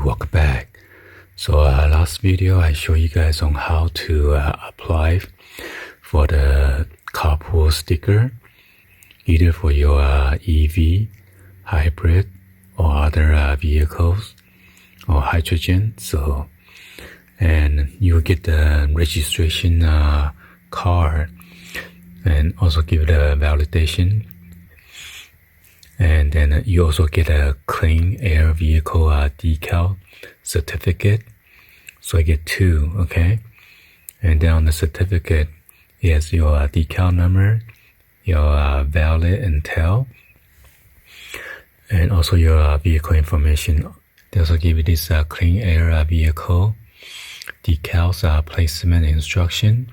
welcome back. So last video I showed you guys on how to apply for the carpool sticker, either for your EV, hybrid, or other vehicles, or hydrogen. So, and you'll get the registration card, and also give it a validation. And then you also get a clean air vehicle decal certificate. So I get 2, okay? And then on the certificate, it has your decal number, your valid intel, and also your vehicle information. They also give you this clean air vehicle decals placement instruction.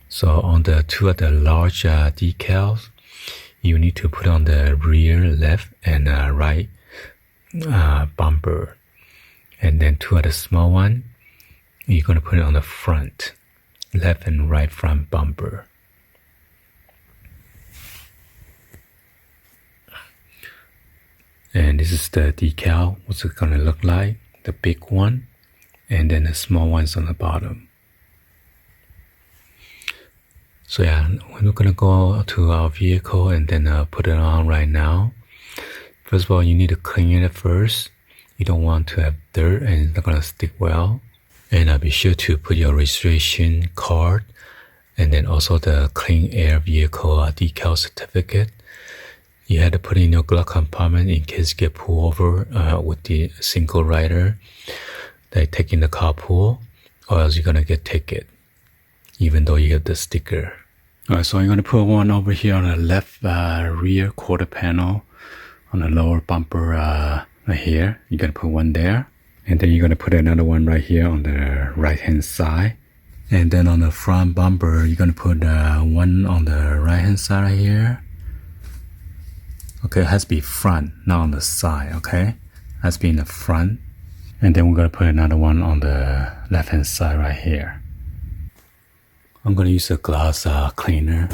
So on the 2 of the large decals, you need to put on the rear left and right bumper. And then 2 of the small one, you're going to put it on the front, left and right front bumper. And this is the decal, what's it going to look like, the big one, and then the small ones on the bottom. So yeah, we're going to go to our vehicle and then put it on right now. First of all, you need to clean it first. You don't want to have dirt and it's not going to stick well. And be sure to put your registration card and then also the clean air vehicle decal certificate. You had to put it in your glove compartment in case you get pulled over with the single rider that taking the carpool, or else you're going to get ticket, even though you have the sticker. Alright, so I'm going to put one over here on the left rear quarter panel on the lower bumper right here. You're going to put one there. And then you're going to put another one right here on the right hand side. And then on the front bumper, you're going to put one on the right hand side right here. Okay, it has to be front, not on the side, okay? It has to be in the front. And then we're going to put another one on the left hand side right here. I'm going to use a glass cleaner.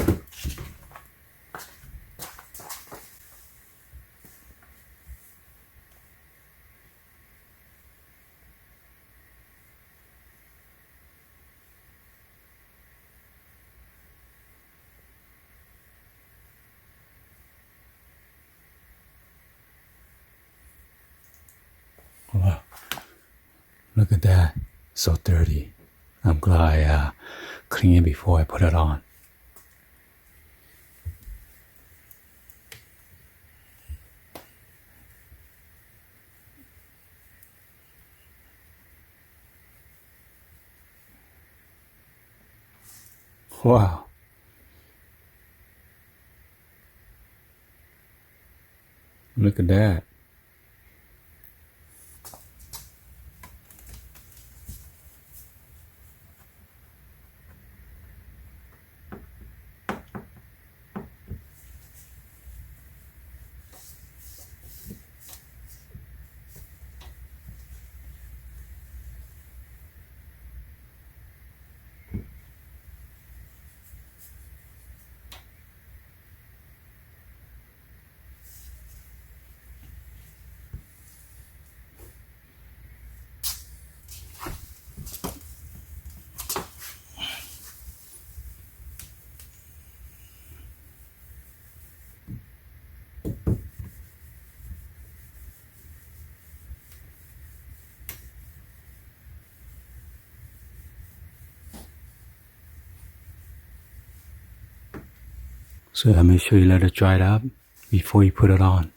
Wow, look at that, so dirty. I'm glad I cleaned it before I put it on. Wow. Look at that. So make sure you let it dry up before you put it on.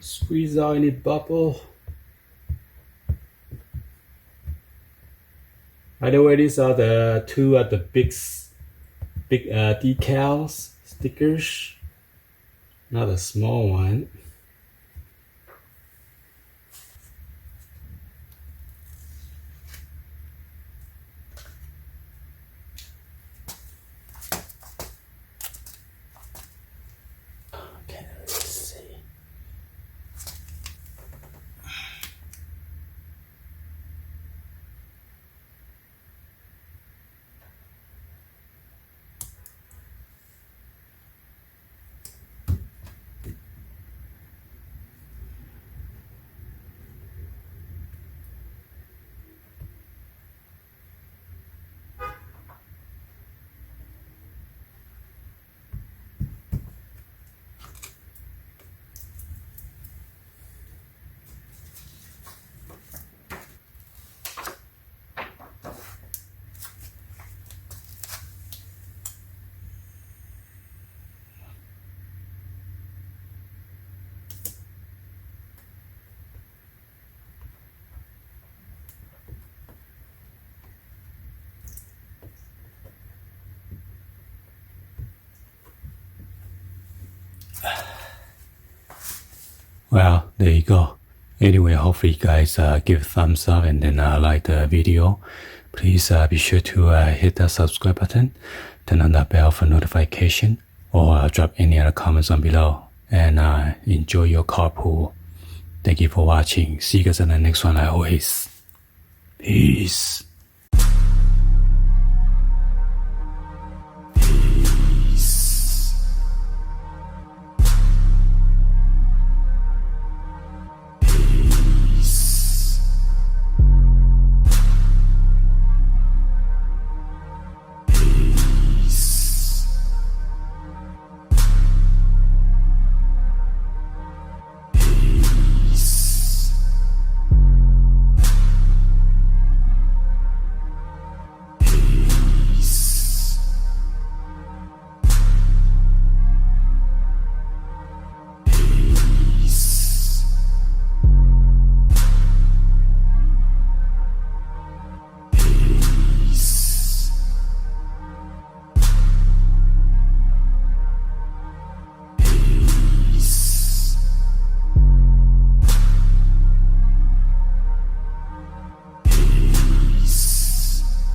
Squeeze out any bubble. By the way, these are the two of the big decals stickers, not a small one. Okay, let's see. Well, there you go. Anyway, hopefully you guys give a thumbs up and then like the video. Please be sure to hit that subscribe button, turn on that bell for notification, or drop any other comments on below. And enjoy your carpool. Thank you for watching. See you guys in the next one like always. Peace.